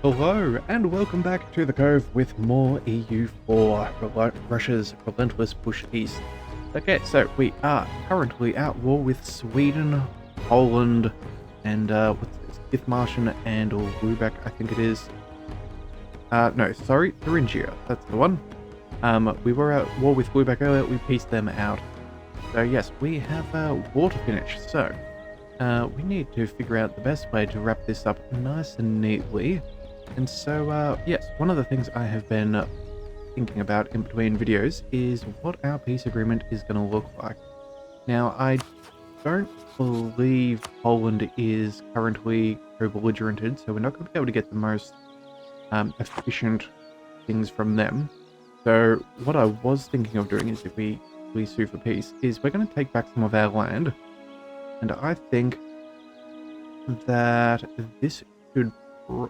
Hello, and welcome back to the Cove with more EU4, Russia's relentless push east. Okay, so we are currently at war with Sweden, Poland, and what's this? Dithmarschen and Lubeck, I think it is. No, sorry, Thuringia, that's the one. We were at war with Lubeck earlier, we pieced them out. So yes, we have war to finish, so we need to figure out the best way to wrap this up nice and neatly. And so, yes, one of the things I have been thinking about in between videos is what our peace agreement is going to look like. Now, I don't believe Poland is currently co-belligerented, so we're not going to be able to get the most efficient things from them. So what I was thinking of doing is if we sue for peace, is we're going to take back some of our land. And I think that this should...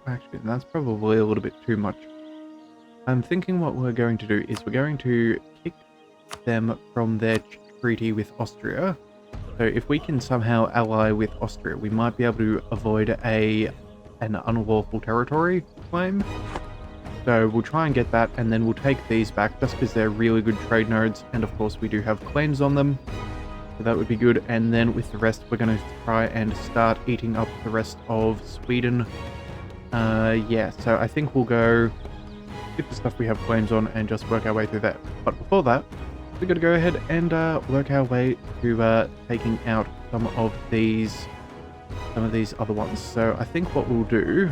Actually, that's probably a little bit too much. I'm thinking what we're going to do is we're going to kick them from their treaty with Austria. So if we can somehow ally with Austria, we might be able to avoid an unlawful territory claim. So we'll try and get that, and then we'll take these back just because they're really good trade nodes, and of course we do have claims on them. So that would be good, and then with the rest we're going to try and start eating up the rest of Sweden. Yeah, so I think we'll go get the stuff we have claims on and just work our way through that. But before that, we're going to go ahead and work our way to taking out some of these other ones. So I think what we'll do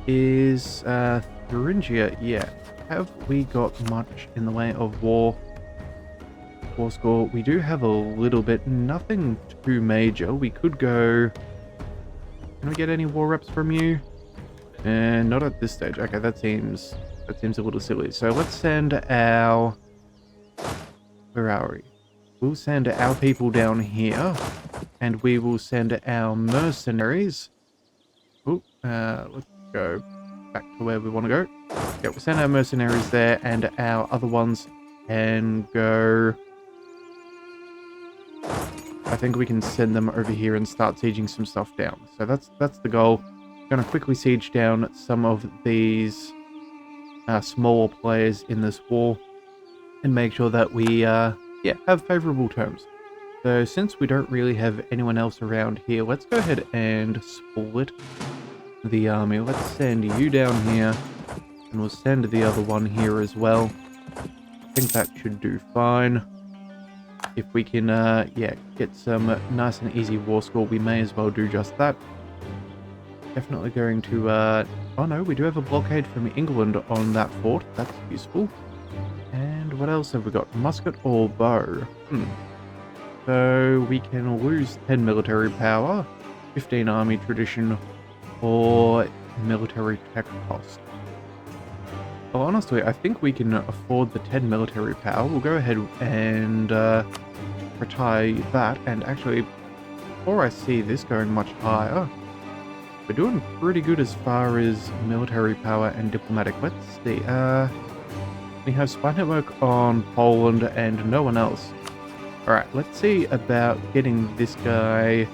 is Thuringia. Yeah, have we got much in the way of war score? We do have a little bit, nothing too major. We could go. Can we get any war reps from you? And not at this stage. Okay, that seems a little silly. So let's send our... Where are we? We'll send our people down here, and we will send our mercenaries. Oh, let's go back to where we want to go. Yeah, we'll send our mercenaries there, and our other ones can go... I think we can send them over here and start sieging some stuff down. So that's the goal. Going to quickly siege down some of these smaller players in this war and make sure that we have favorable terms. So since we don't really have anyone else around here, let's go ahead and split the army. Let's send you down here, and we'll send the other one here as well. I think that should do fine. If we can get some nice and easy war score, we may as well do just that. Definitely going to, oh no, we do have a blockade from England on that fort. That's useful. And what else have we got? Musket or bow? So we can lose 10 military power, 15 army tradition, or military tech cost. Well, honestly, I think we can afford the 10 military power. We'll go ahead and retire that. And actually, before I see this going much higher, we're doing pretty good as far as military power and diplomatic. Let's see. We have spy network on Poland and no one else. Alright, let's see about getting this guy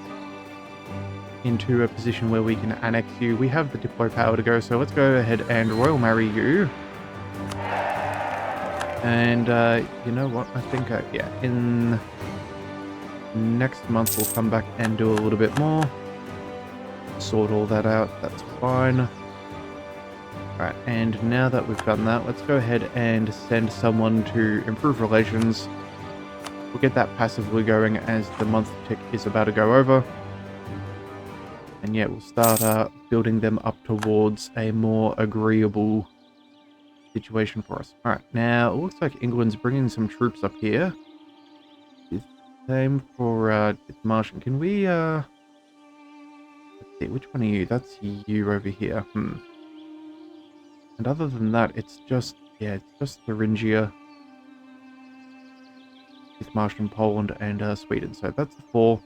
into a position where we can annex you. We have the diplo power to go, so let's go ahead and royal marry you. And you know what? I think, in next month we'll come back and do a little bit more. Sort all that out, that's fine. Alright, and now that we've done that, let's go ahead and send someone to improve relations. We'll get that passively going as the month tick is about to go over. And yeah, we'll start building them up towards a more agreeable situation for us. Alright, now it looks like England's bringing some troops up here. Same for Martian. Can we let's see, which one are you? That's you over here. And other than that, it's just Thuringia, Dithmarschen, Poland, and Sweden. So that's the 4.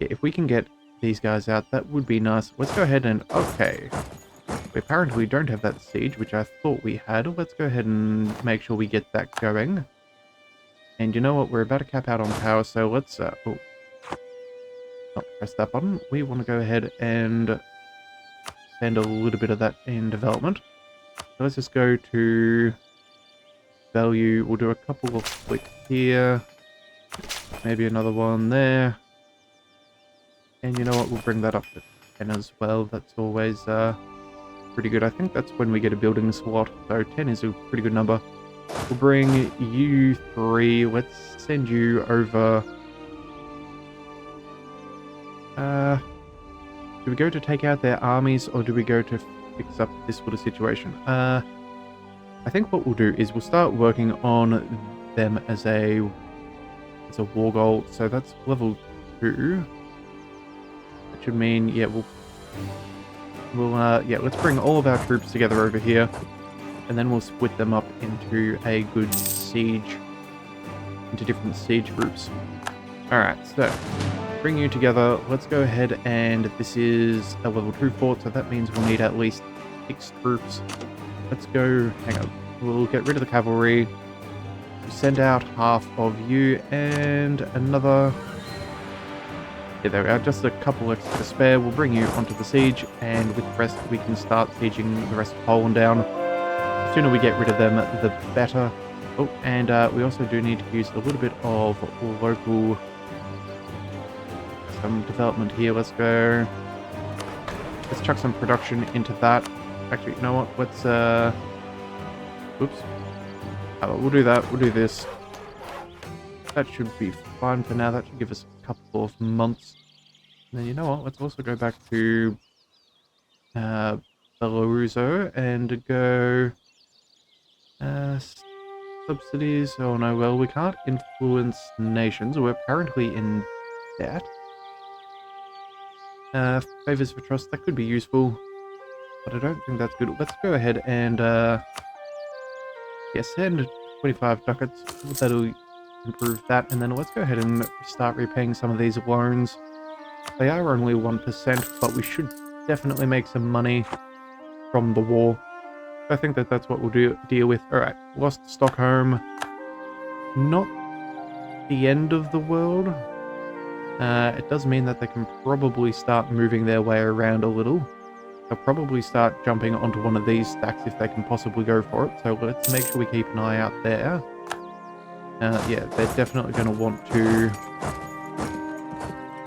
Yeah, if we can get these guys out, that would be nice. Let's go ahead and... Okay. We apparently don't have that siege, which I thought we had. Let's go ahead and make sure we get that going. And you know what? We're about to cap out on power, so let's... not press that button. We want to go ahead and spend a little bit of that in development. So let's just go to value. We'll do a couple of clicks here. Maybe another one there. And you know what? We'll bring that up to 10 as well. That's always pretty good. I think that's when we get a building slot. So 10 is a pretty good number. We'll bring you 3. Let's send you over. Do we go to take out their armies, or do we go to fix up this sort of situation? I think what we'll do is we'll start working on them as a war goal. So that's level 2. That should mean, yeah, yeah, let's bring all of our troops together over here, and then we'll split them up into a good siege, into different siege groups. Alright, so bring you together. Let's go ahead, and this is a level 2 fort, so that means we'll need at least 6 troops. Let's go, hang on, we'll get rid of the cavalry, send out half of you, and another, yeah, there we are, just a couple extra to spare. We'll bring you onto the siege, and with the rest we can start sieging the rest of Poland down. The sooner we get rid of them, the better. Oh, and we also do need to use a little bit of local, some development here. Let's chuck some production into that. Actually, you know what? Let's, oops. We'll do that. We'll do this. That should be fine for now. That should give us a couple of months. And then, you know what? Let's also go back to Belaruso and go subsidies. Oh no, well, we can't influence nations. We're currently in debt. Favors for trust, that could be useful, but I don't think that's good. Let's go ahead and yeah, send 25 ducats. That'll improve that, and then let's go ahead and start repaying some of these loans. They are only 1%, but we should definitely make some money from the war. I think that's what we'll deal with. Alright, lost Stockholm. Not the end of the world. It does mean that they can probably start moving their way around a little. They'll probably start jumping onto one of these stacks if they can possibly go for it. So let's make sure we keep an eye out there. Yeah, they're definitely going to want to...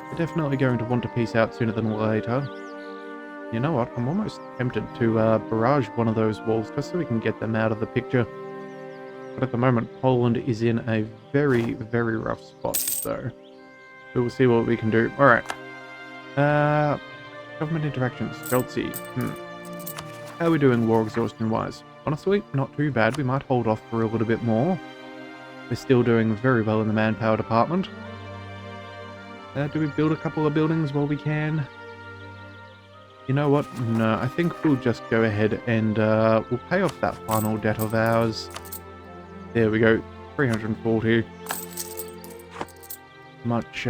They're definitely going to want to peace out sooner than later. You know what? I'm almost tempted to barrage one of those walls just so we can get them out of the picture. But at the moment, Poland is in a very, very rough spot, so... We'll see what we can do. Alright. Government interactions. Chelsea. How are we doing war exhaustion-wise? Honestly, not too bad. We might hold off for a little bit more. We're still doing very well in the manpower department. Do we build a couple of buildings while we can? You know what? No, I think we'll just go ahead and we'll pay off that final debt of ours. There we go. 340. Much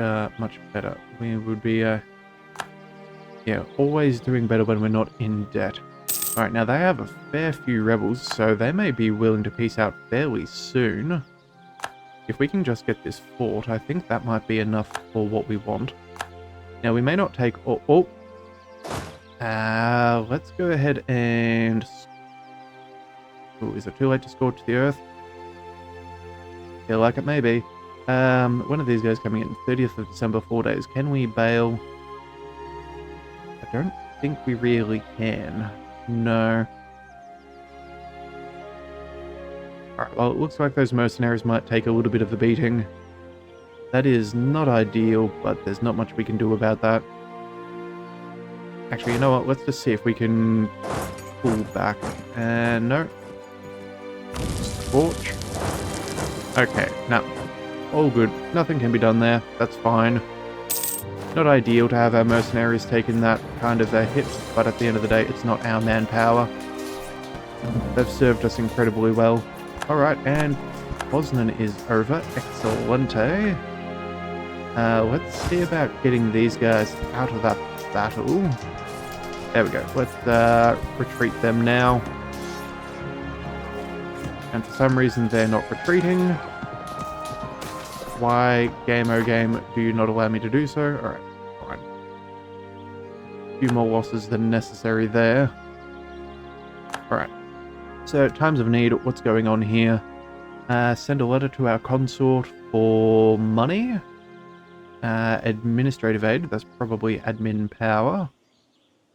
better. We would be, yeah, always doing better when we're not in debt. Alright, now they have a fair few rebels, so they may be willing to peace out fairly soon. If we can just get this fort, I think that might be enough for what we want. Now, we may not take... let's go ahead and... Oh, is it too late to scorch the earth? Feel like it may be. When are these guys coming in? 30th of December, 4 days. Can we bail? I don't think we really can. No. Alright, well, it looks like those mercenaries might take a little bit of a beating. That is not ideal, but there's not much we can do about that. Actually, you know what? Let's just see if we can pull back. No. Scorch. Okay, now. All good. Nothing can be done there. That's fine. Not ideal to have our mercenaries taking that kind of a hit, but at the end of the day, it's not our manpower. They've served us incredibly well. Alright, and Poznan is over. Excelente. Let's see about getting these guys out of that battle. There we go. Let's retreat them now. And for some reason, they're not retreating. Why, game oh game, do you not allow me to do so? Alright, fine. few more losses than necessary there. Alright. So, times of need, what's going on here? Send a letter to our consort for money. Administrative aid, that's probably admin power.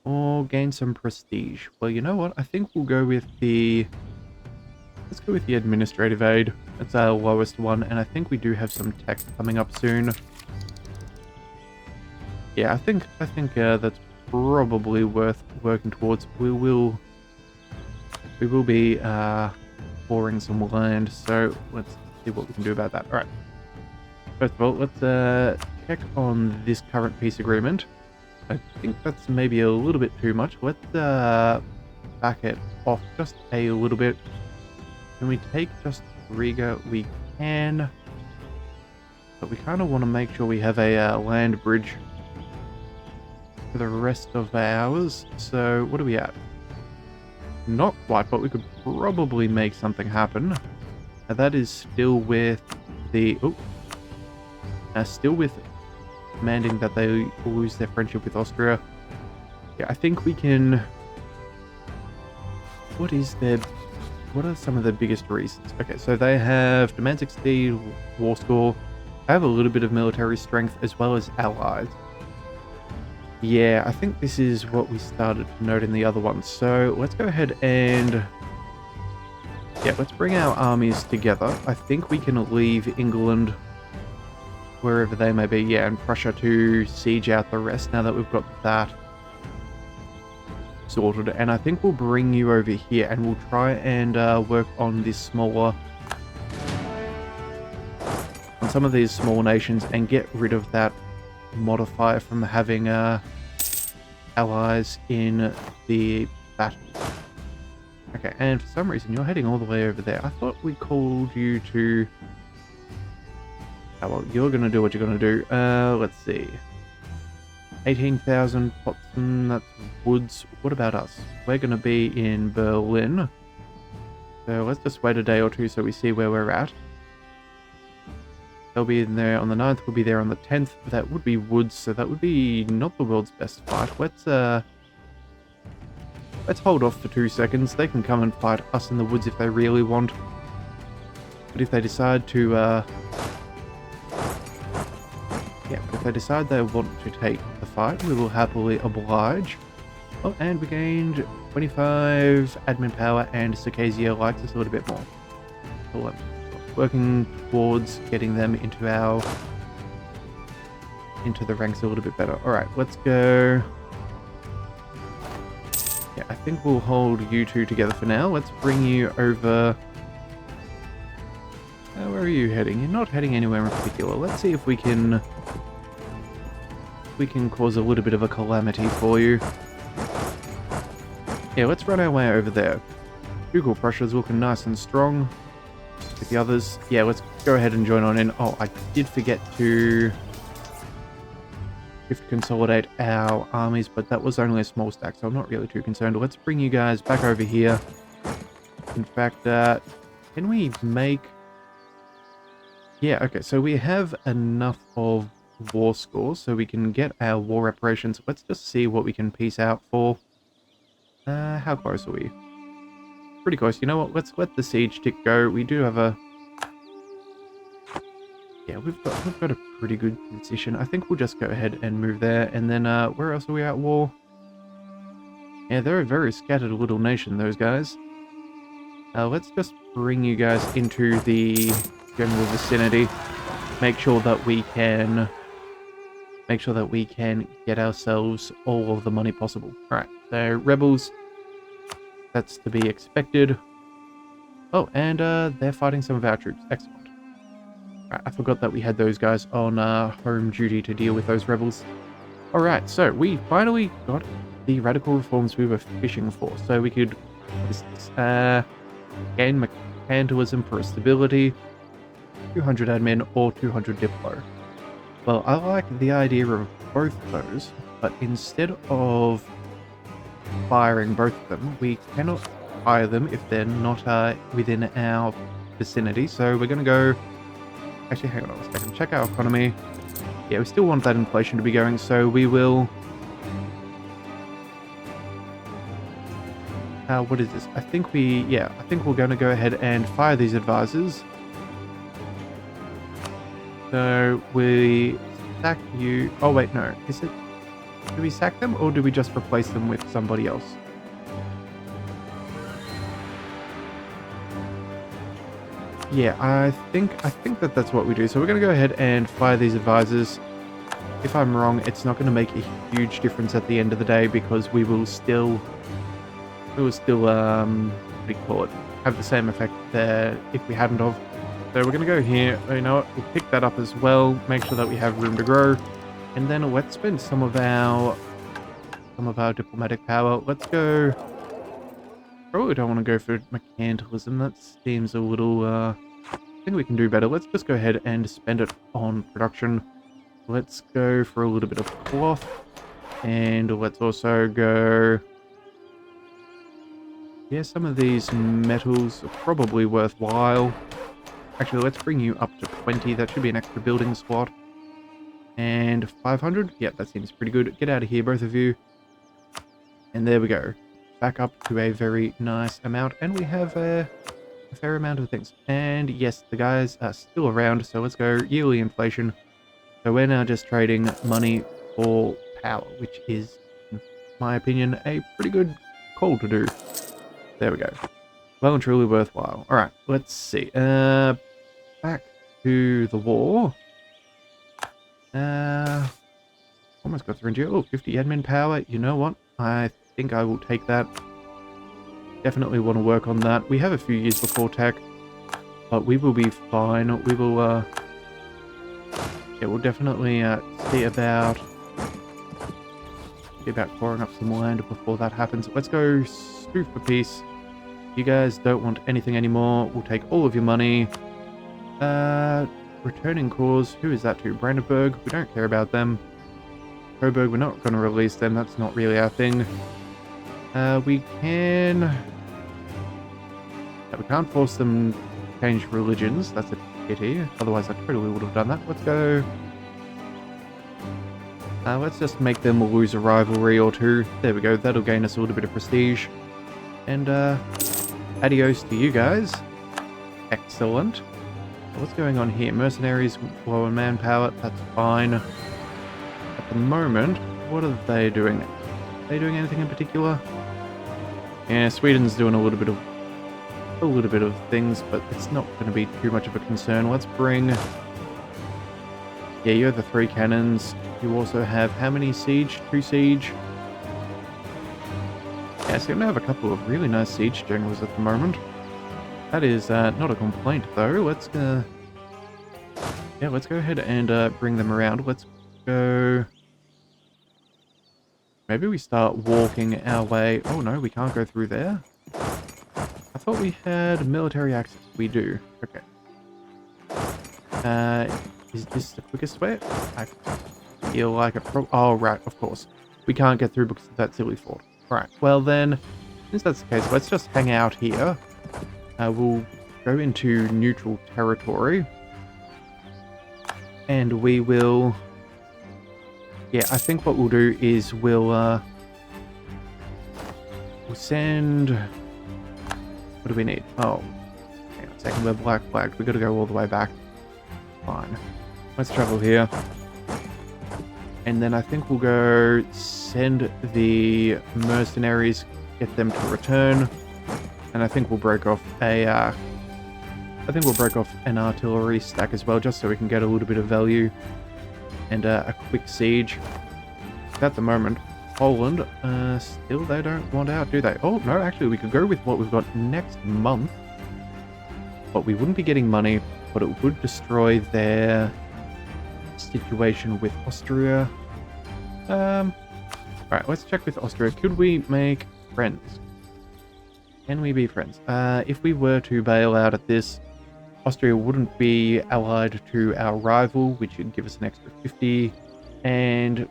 Or gain some prestige. Well, you know what? I think we'll go with the... Let's go with the administrative aid. It's our lowest one, and I think we do have some tech coming up soon. Yeah, I think that's probably worth working towards. We will be pouring some land, so let's see what we can do about that. All right. First of all, let's check on this current peace agreement. I think that's maybe a little bit too much. Let's back it off just a little bit. Can we take just Riga? We can, but we kind of want to make sure we have a land bridge for the rest of ours. So what are we at? Not quite, but we could probably make something happen. That is still with the still with demanding that they lose their friendship with Austria. Yeah, I think we can. What are some of the biggest reasons? Okay, so they have demand 60 war score. I have a little bit of military strength as well as allies. Yeah, I think this is what we started to note in the other ones. So let's go ahead and let's bring our armies together. I think we can leave England wherever they may be. Yeah, and Prussia to siege out the rest now that we've got that sorted. And I think we'll bring you over here and we'll try and work on this on some of these small nations and get rid of that modifier from having allies in the battle. Okay, and for some reason you're heading all the way over there. I thought we called you to... Oh, well, you're going to do what you're going to do. Let's see. 18,000 Potsdam, that's woods. What about us? We're going to be in Berlin. So let's just wait a day or two so we see where we're at. They'll be in there on the 9th, we'll be there on the 10th. That would be woods, so that would be not the world's best fight. Let's hold off for 2 seconds. They can come and fight us in the woods if they really want. But if they decide to if they decide they want to take the fight, we will happily oblige. Oh, and we gained 25 admin power, and Circassia likes us a little bit more. So I'm working towards getting them into the ranks a little bit better. Alright, let's go. Yeah, I think we'll hold you two together for now. Let's bring you over. Where are you heading? You're not heading anywhere in particular. Let's see if we can cause a little bit of a calamity for you. Yeah, let's run our way over there. Ducal Prussia's looking nice and strong. With the others, yeah, let's go ahead and join on in. Oh, I did forget to consolidate our armies, but that was only a small stack, so I'm not really too concerned. Let's bring you guys back over here. In fact, can we make... Yeah, okay, so we have enough of war scores so we can get our war reparations. Let's just see what we can piece out for. How close are we? Pretty close. You know what? Let's let the siege tick go. We do have a... Yeah, we've got a pretty good position. I think we'll just go ahead and move there. And then, where else are we at war? Yeah, they're a very scattered little nation, those guys. Let's just bring you guys into the general vicinity. Make sure that we can get ourselves all of the money possible. Alright, so rebels, that's to be expected. Oh, and they're fighting some of our troops. Excellent. Right, I forgot that we had those guys on home duty to deal with those rebels. Alright, so we finally got the radical reforms we were fishing for. So we could gain mercantilism for stability, 200 admin, or 200 diplo. Well, I like the idea of both of those, but instead of firing both of them, we cannot fire them if they're not within our vicinity. So we're going to go... Actually, hang on a second. Check our economy. Yeah, we still want that inflation to be going, so we will What is this? I think we're going to go ahead and fire these advisors. So we sack you. Oh wait, no. Is it? Do we sack them or do we just replace them with somebody else? Yeah, I think that's what we do. So we're going to go ahead and fire these advisors. If I'm wrong, it's not going to make a huge difference at the end of the day because we will still what do you call it? Have the same effect there if we hadn't of. So we're going to go here. You know what? We'll pick that up as well. Make sure that we have room to grow. And then let's spend some of our diplomatic power. Let's go. Probably don't want to go for mercantilism. That seems a little. I think we can do better. Let's just go ahead and spend it on production. Let's go for a little bit of cloth. And let's also go. Yeah, some of these metals are probably worthwhile. Actually, let's bring you up to 20. That should be an extra building slot. And 500? Yep, that seems pretty good. Get out of here, both of you. And there we go. Back up to a very nice amount. And we have a fair amount of things. And yes, the guys are still around. So let's go yearly inflation. So we're now just trading money for power, which is, in my opinion, a pretty good call to do. There we go. Well and truly worthwhile. Alright, let's see. Back to the war. Almost got through into oh, 50 admin power. You know what? I think I will take that. Definitely want to work on that. We have a few years before tech, but we will be fine. We will, yeah, we'll definitely see about pouring up some land before that happens. Let's go sue for peace. You guys don't want anything anymore. We'll take all of your money. Returning cause. Who is that to? Brandenburg. We don't care about them. Coburg. We're not going to release them. That's not really our thing. We can. We can't force them to change religions. That's a pity. Otherwise, I totally would have done that. Let's go. Let's just make them lose a rivalry or two. There we go. That'll gain us a little bit of prestige. And adios to you guys. Excellent. What's going on here? Mercenaries, low on manpower. That's fine. At the moment, what are they doing? Are they doing anything in particular? Yeah, Sweden's doing a little bit of things, but it's not going to be too much of a concern. Let's bring. Yeah, you have the 3 cannons. You also have how many siege? 2 siege. Yeah, so I have a couple of really nice siege generals at the moment. That is not a complaint, though. Let's go ahead and bring them around. Let's go. Maybe we start walking our way. Oh no, we can't go through there. I thought we had military access. We do. Okay. Is this the quickest way? I feel like it. Oh right, of course. We can't get through because of that silly fort. Right. Well then, since that's the case, let's just hang out here. We'll go into neutral territory. And we will... Yeah, I think what we'll do is we'll send... What do we need? Oh, hang on a second, we're black flagged. We've got to go all the way back. Fine. Let's travel here. And then I think we'll go send the mercenaries, get them to return. And I think we'll break off an artillery stack as well, just so we can get a little bit of value and a quick siege. At the moment, Poland, still they don't want out, do they? Oh no, actually we could go with what we've got next month, but we wouldn't be getting money, but it would destroy their situation with Austria. Alright, let's check with Austria. Could we make friends? Can we be friends? If we were to bail out at this, Austria wouldn't be allied to our rival, which would give us an extra 50. And,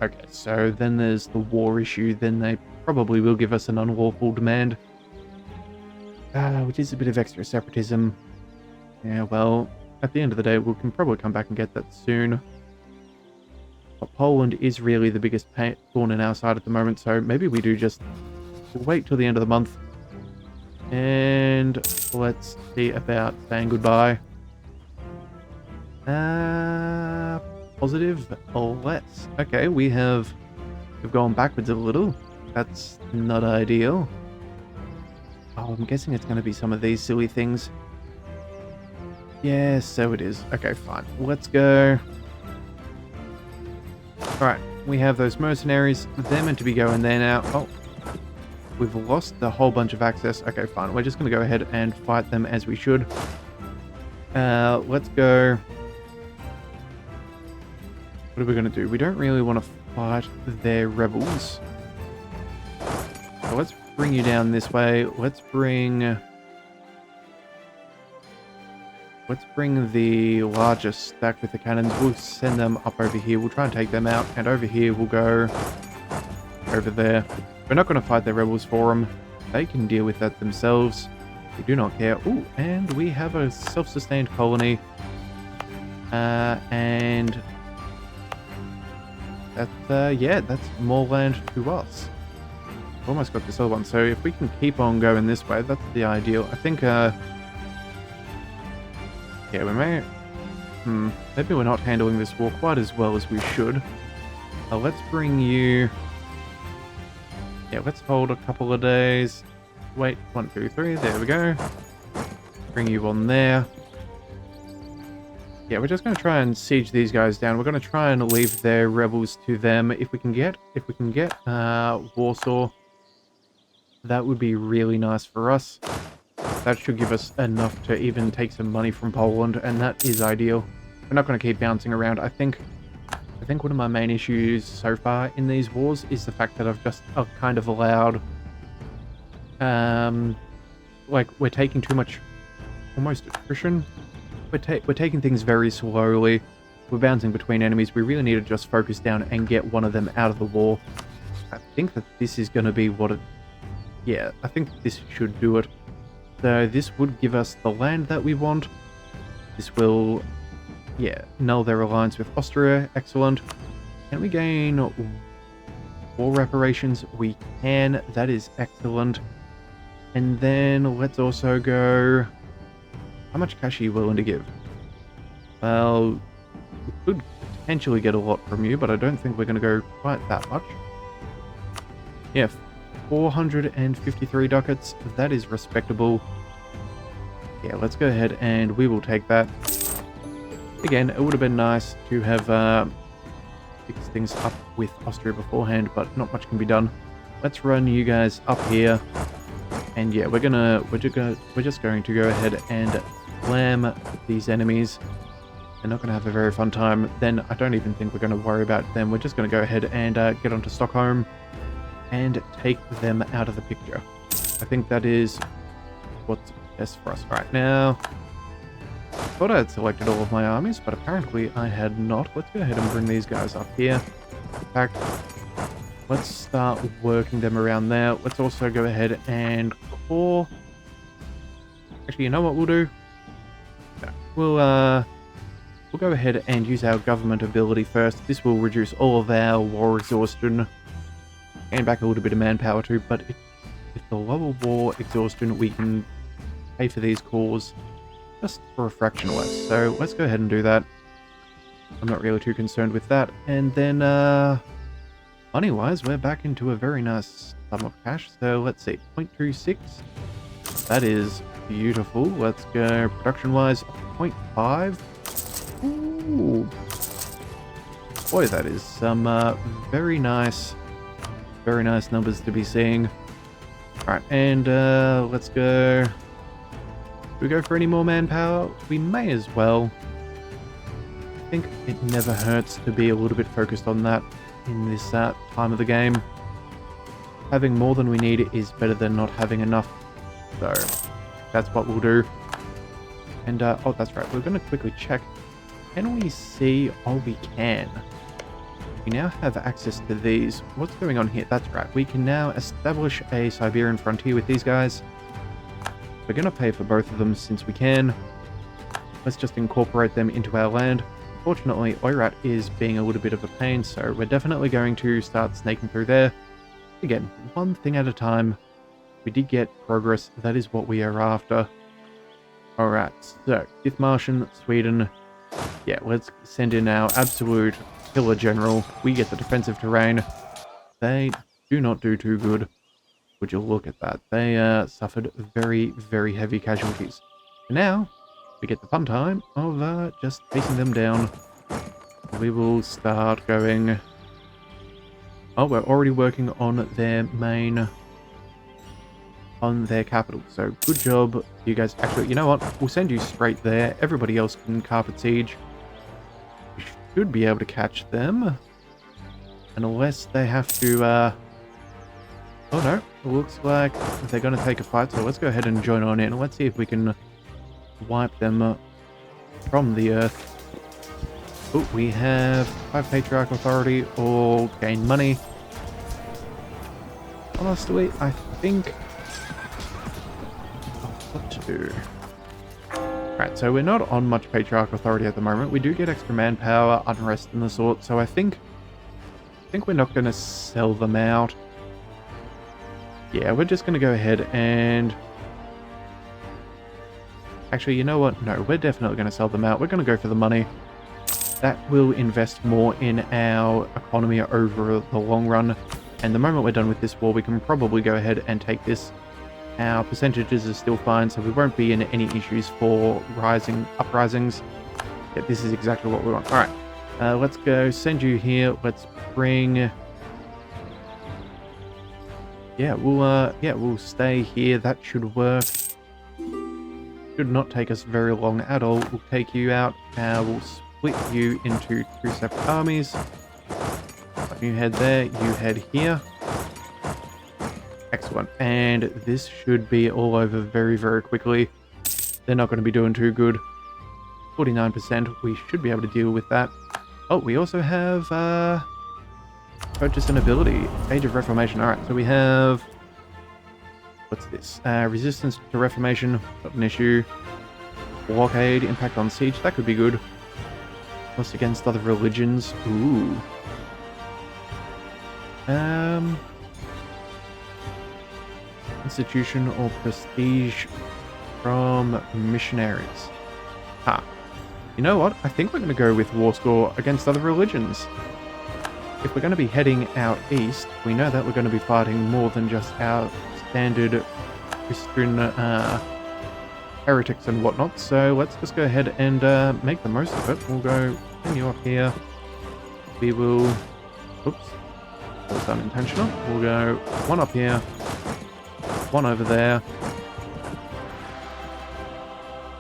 okay, so then there's the war issue. Then they probably will give us an unlawful demand, which is a bit of extra separatism. Yeah, well, at the end of the day, we can probably come back and get that soon. But Poland is really the biggest thorn in our side at the moment, so maybe we do just we'll wait till the end of the month. And let's see about saying goodbye. Positive less. Okay, we've gone backwards a little. That's not ideal. Oh, I'm guessing it's going to be some of these silly things. Yeah, so it is. Okay, fine. Let's go. Alright, we have those mercenaries. They're meant to be going there now. Oh, we've lost a whole bunch of access. Okay, fine. We're just going to go ahead and fight them as we should. Let's go. What are we going to do? We don't really want to fight their rebels. So let's bring you down this way. Let's bring the largest stack with the cannons. We'll send them up over here. We'll try and take them out. And over here, we'll go over there. We're not going to fight their rebels for them. They can deal with that themselves. We do not care. Ooh, and we have a self-sustained colony. And that's, yeah, that's more land to us. Almost got this other one. So if we can keep on going this way, that's the ideal. I think, yeah, we may... maybe we're not handling this war quite as well as we should. Let's bring you... Yeah, let's hold a couple of days. Wait, 1, 2, 3, there we go. Bring you on there. Yeah, we're just going to try and siege these guys down. We're going to try and leave their rebels to them. If we can get Warsaw, that would be really nice for us. That should give us enough to even take some money from Poland, and that is ideal. We're not going to keep bouncing around. I think one of my main issues so far in these wars is the fact that I've just kind of allowed, like, we're taking too much, almost attrition. We're taking things very slowly. We're bouncing between enemies. We really need to just focus down and get one of them out of the war. I think that this is going to be what it... Yeah, I think this should do it. So this would give us the land that we want. This will, yeah, null their alliance with Austria. Excellent. Can we gain war reparations? We can. That is excellent. And then let's also go... How much cash are you willing to give? Well, we could potentially get a lot from you, but I don't think we're going to go quite that much. Yeah, 453 ducats. That is respectable. Yeah, let's go ahead and we will take that. Again, it would have been nice to have fixed things up with Austria beforehand, but not much can be done. Let's run you guys up here. And yeah, we're just going to go ahead and slam these enemies. They're not going to have a very fun time. Then I don't even think we're going to worry about them. We're just going to go ahead and get onto Stockholm and take them out of the picture. I think that is what's best for us right now. I thought I had selected all of my armies, but apparently I had not. Let's go ahead and bring these guys up here. In fact, let's start working them around there. Let's also go ahead and core. Actually, you know what we'll do? No, we'll go ahead and use our government ability first. This will reduce all of our war exhaustion. Gain back a little bit of manpower too, but if the lower war exhaustion, we can pay for these cores just for a fraction less. So let's go ahead and do that. I'm not really too concerned with that. And then, money-wise, we're back into a very nice sum of cash. So let's see, 0.26. That is beautiful. Let's go production-wise, 0.5. Ooh. Boy, that is some very nice numbers to be seeing. Alright, and let's go... Do we go for any more manpower? We may as well. I think it never hurts to be a little bit focused on that in this time of the game. Having more than we need is better than not having enough. So, that's what we'll do. And, oh, that's right. We're going to quickly check. Can we see? Oh, we can. We now have access to these. What's going on here? That's right. We can now establish a Siberian frontier with these guys. We're going to pay for both of them since we can. Let's just incorporate them into our land. Fortunately, Oirat is being a little bit of a pain, so we're definitely going to start snaking through there. again, one thing at a time. We did get progress. That is what we are after. Alright, so 5th Martian, Sweden. Yeah, let's send in our absolute killer general. We get the defensive terrain. They do not do too good. Would you look at that? They suffered very, very heavy casualties. And now, we get the fun time of just chasing them down. We will start going... Oh, we're already working on their main... on their capital. So, good job, you guys. Actually, you know what? We'll send you straight there. Everybody else can carpet siege. We should be able to catch them. Unless they have to, Oh no, it looks like they're going to take a fight, so let's go ahead and join on in. Let's see if we can wipe them from the earth. Oh, we have 5 Patriarch Authority, all gain money. Honestly, I think... what to do? Right, so we're not on much Patriarch Authority at the moment. We do get extra manpower, unrest and the sort, so I think we're not going to sell them out. Yeah, we're just going to go ahead and... Actually, you know what? No, we're definitely going to sell them out. We're going to go for the money. That will invest more in our economy over the long run. And the moment we're done with this war, we can probably go ahead and take this. Our percentages are still fine, so we won't be in any issues for uprisings. Yeah, this is exactly what we want. Alright, let's go send you here. Let's bring... Yeah, we'll stay here. That should work. Should not take us very long at all. We'll take you out. We'll split you into 2 separate armies. You head there, you head here. Excellent. And this should be all over very, very quickly. They're not going to be doing too good. 49%. We should be able to deal with that. Oh, we also have purchase and ability. Age of Reformation. Alright, so we have... What's this? Resistance to Reformation. Not an issue. Blockade. Impact on siege. That could be good. Plus against other religions. Ooh. Institution or prestige from missionaries. You know what? I think we're going to go with war score against other religions. If we're going to be heading out east, we know that we're going to be fighting more than just our standard Christian heretics and whatnot. So let's just go ahead and make the most of it. We'll go send you up here. We will... Oops. That was unintentional. We'll go 1 up here. 1 over there.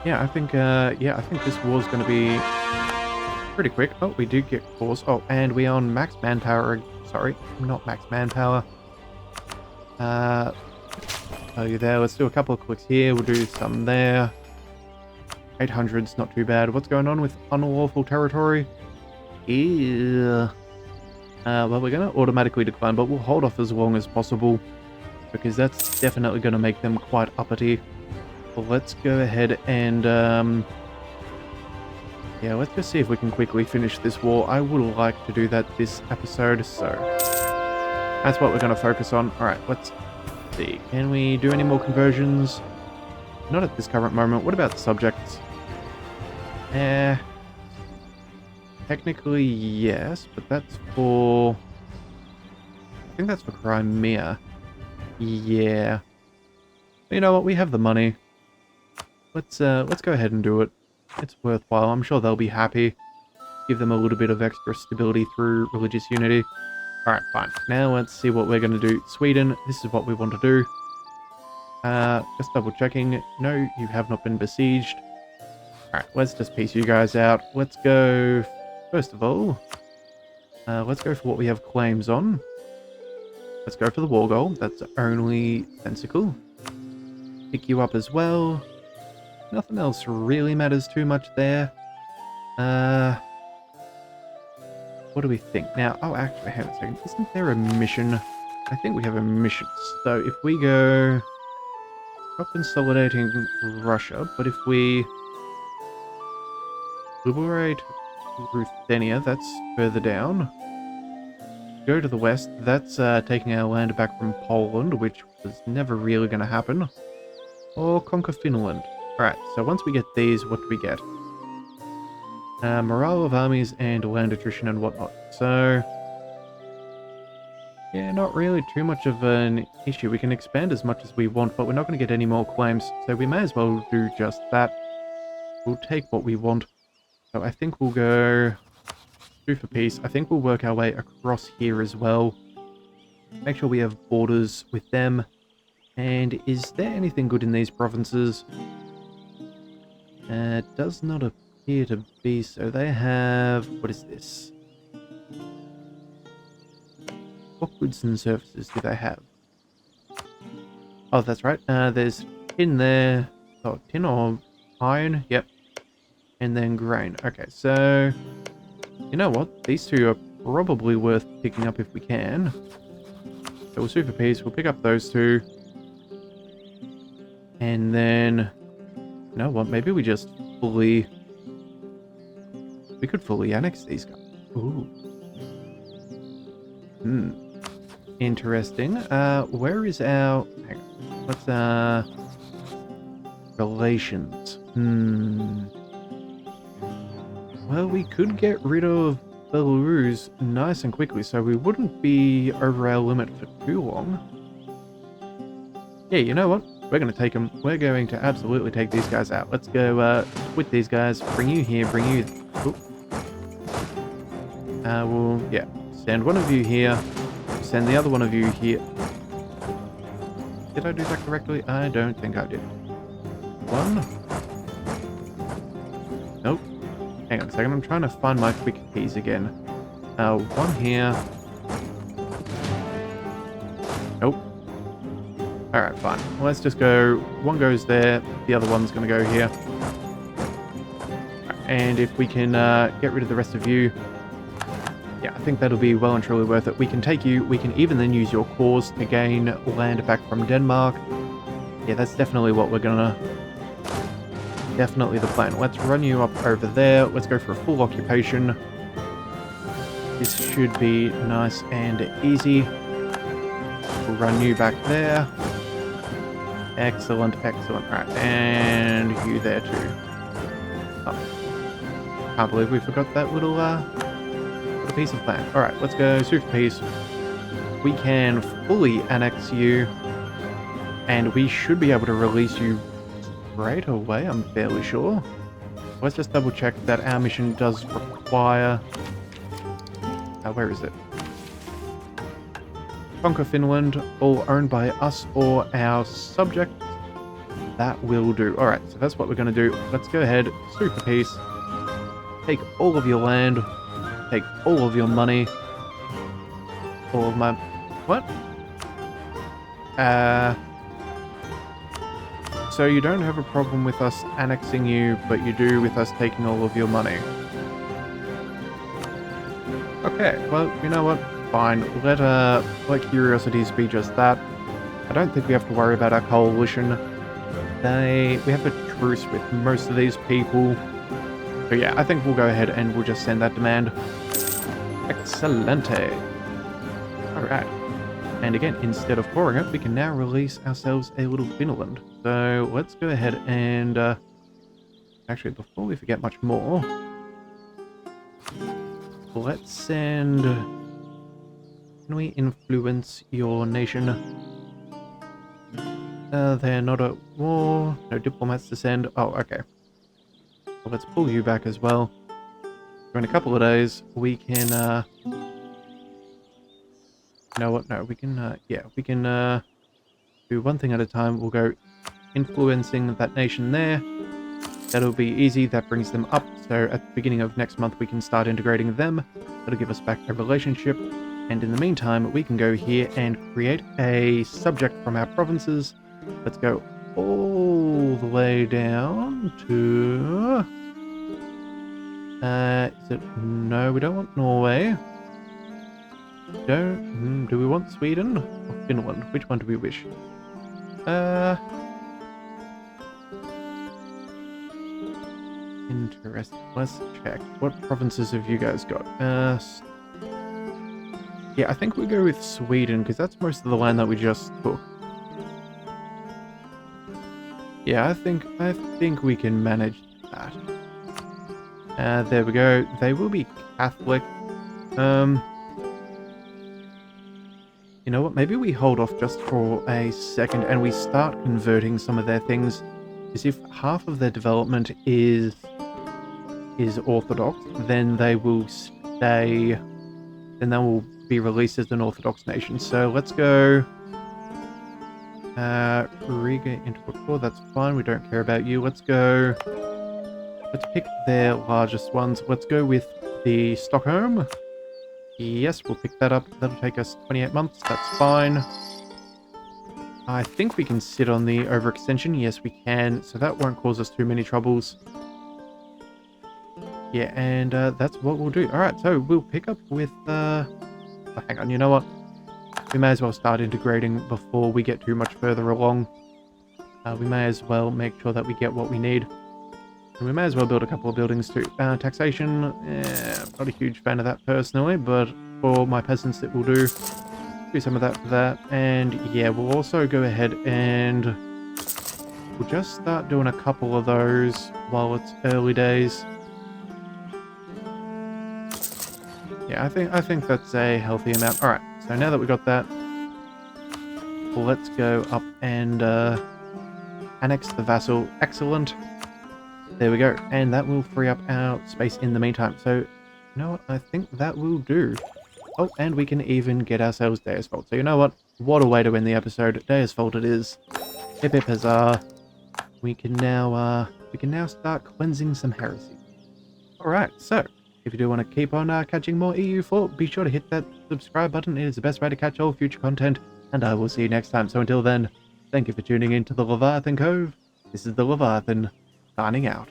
Yeah, I think this war's going to be pretty quick. Oh, we do get cores. Oh, and we are on max manpower. Sorry, not max manpower. Tell you there. Let's do a couple of clicks here. We'll do some there. 800's not too bad. What's going on with unlawful territory? Well, we're going to automatically decline, but we'll hold off as long as possible, because that's definitely going to make them quite uppity. Well, let's go ahead and, yeah, let's just see if we can quickly finish this war. I would like to do that this episode, so that's what we're going to focus on. Alright, let's see. Can we do any more conversions? Not at this current moment. What about subjects? Technically, yes, but that's for... I think that's for Crimea. Yeah. You know what? We have the money. Let's go ahead and do it. It's worthwhile. I'm sure they'll be happy. Give them a little bit of extra stability through religious unity. Alright, fine. Now let's see what we're going to do. Sweden, this is what we want to do. Just double checking. No, you have not been besieged. Alright, let's just piece you guys out. Let's go... First of all, let's go for what we have claims on. Let's go for the war goal. That's only sensical. Pick you up as well. Nothing else really matters too much there. What do we think? Now, oh, actually, hang on a second. Isn't there a mission? I think we have a mission. So if we go... Not consolidating Russia, but if we... Liberate Ruthenia, that's further down. go to the west. That's taking our land back from Poland, which was never really going to happen. Or conquer Finland. Alright, so once we get these, what do we get? Morale of armies and land attrition and whatnot. So, yeah, not really too much of an issue. We can expand as much as we want, but we're not going to get any more claims. So we may as well do just that. We'll take what we want. So I think we'll go 2 for peace. I think we'll work our way across here as well. Make sure we have borders with them. And is there anything good in these provinces? Does not appear to be so. They have... what is this? What goods and services do they have? Oh, that's right. There's tin there. Oh, tin or iron? Yep. And then grain. Okay, so... you know what? These two are probably worth picking up if we can. So we'll super peace. We'll pick up those two. And then... you know what? Maybe we just fully... we could fully annex these guys. Ooh. Interesting. Where is our... hang on. What's relations? Well, we could get rid of Belarus nice and quickly, so we wouldn't be over our limit for too long. Yeah, you know what? We're going to take them. We're going to absolutely take these guys out. Let's go with these guys. Bring you here. Bring you... oop. We'll, yeah, send one of you here. Send the other one of you here. Did I do that correctly? I don't think I did. One. Nope. Hang on a second. I'm trying to find my quick keys again. One here. Nope. Alright, fine. Let's just go... one goes there. The other one's going to go here. And if we can get rid of the rest of you... yeah, I think that'll be well and truly worth it. We can take you, we can even then use your cause to gain land back from Denmark. Yeah, that's definitely what we're gonna... definitely the plan. Let's run you up over there. Let's go for a full occupation. This should be nice and easy. We'll run you back there. Excellent, excellent. Alright, and you there too. Oh, can't believe we forgot that little, a piece of land. Alright, let's go super peace. We can fully annex you, and we should be able to release you straight away, I'm fairly sure. Let's just double check that our mission does require... where is it? Conquer Finland, all owned by us or our subjects. That will do. Alright, so that's what we're going to do. Let's go ahead, super peace. Take all of your land. Take all of your money. All of my... what? So you don't have a problem with us annexing you, but you do with us taking all of your money. Okay, well, you know what? Fine. Let curiosities be just that. I don't think we have to worry about our coalition. We have a truce with most of these people. So yeah, I think we'll go ahead and we'll just send that demand. Excelente. Alright. And again, instead of pouring it, we can now release ourselves a little Finland. So let's go ahead and... actually, before we forget much more... let's send... can we influence your nation? They're not at war. No diplomats to send. Oh, okay. Well, let's pull you back as well. So in a couple of days, we can, you know what? No, we can, yeah, we can, do one thing at a time. We'll go influencing that nation there. That'll be easy. That brings them up. So at the beginning of next month, we can start integrating them. That'll give us back a relationship. And in the meantime, we can go here and create a subject from our provinces. Let's go all the way down to... is it... no, we don't want Norway. Do we want Sweden or Finland? Which one do we wish? Interesting. Let's check. What provinces have you guys got? Yeah, I think we go with Sweden, because that's most of the land that we just took. Yeah, I think we can manage that. There we go. They will be Catholic. You know what? Maybe we hold off just for a second and we start converting some of their things. Because if half of their development is Orthodox, then they will stay. Then they will be released as an Orthodox nation. So let's go. Riga into Ecuador. That's fine. We don't care about you. Let's go. Let's pick their largest ones. Let's go with the Stockholm. Yes, we'll pick that up. That'll take us 28 months. That's fine. I think we can sit on the overextension. Yes, we can. So that won't cause us too many troubles. Yeah, and that's what we'll do. All right, so we'll pick up with... Oh, hang on, you know what? We may as well start integrating before we get too much further along. We may as well make sure that we get what we need. And we may as well build a couple of buildings too. Taxation, I'm not a huge fan of that personally, but for my peasants it will do. Do some of that for that. And yeah, we'll also go ahead and we'll just start doing a couple of those while it's early days. Yeah, I think that's a healthy amount. Alright, so now that we got that, let's go up and annex the vassal. Excellent. There we go. And that will free up our space in the meantime. So, you know what? I think that will do. Oh, and we can even get ourselves Deus Vult. So, you know what? What a way to end the episode. Deus Vult it is. Hip hip huzzah. We can now start cleansing some heresy. Alright, so, if you do want to keep on catching more EU4, be sure to hit that subscribe button. It is the best way to catch all future content. And I will see you next time. So until then, thank you for tuning in to the Leviathan Cove. This is the Leviathan, signing out.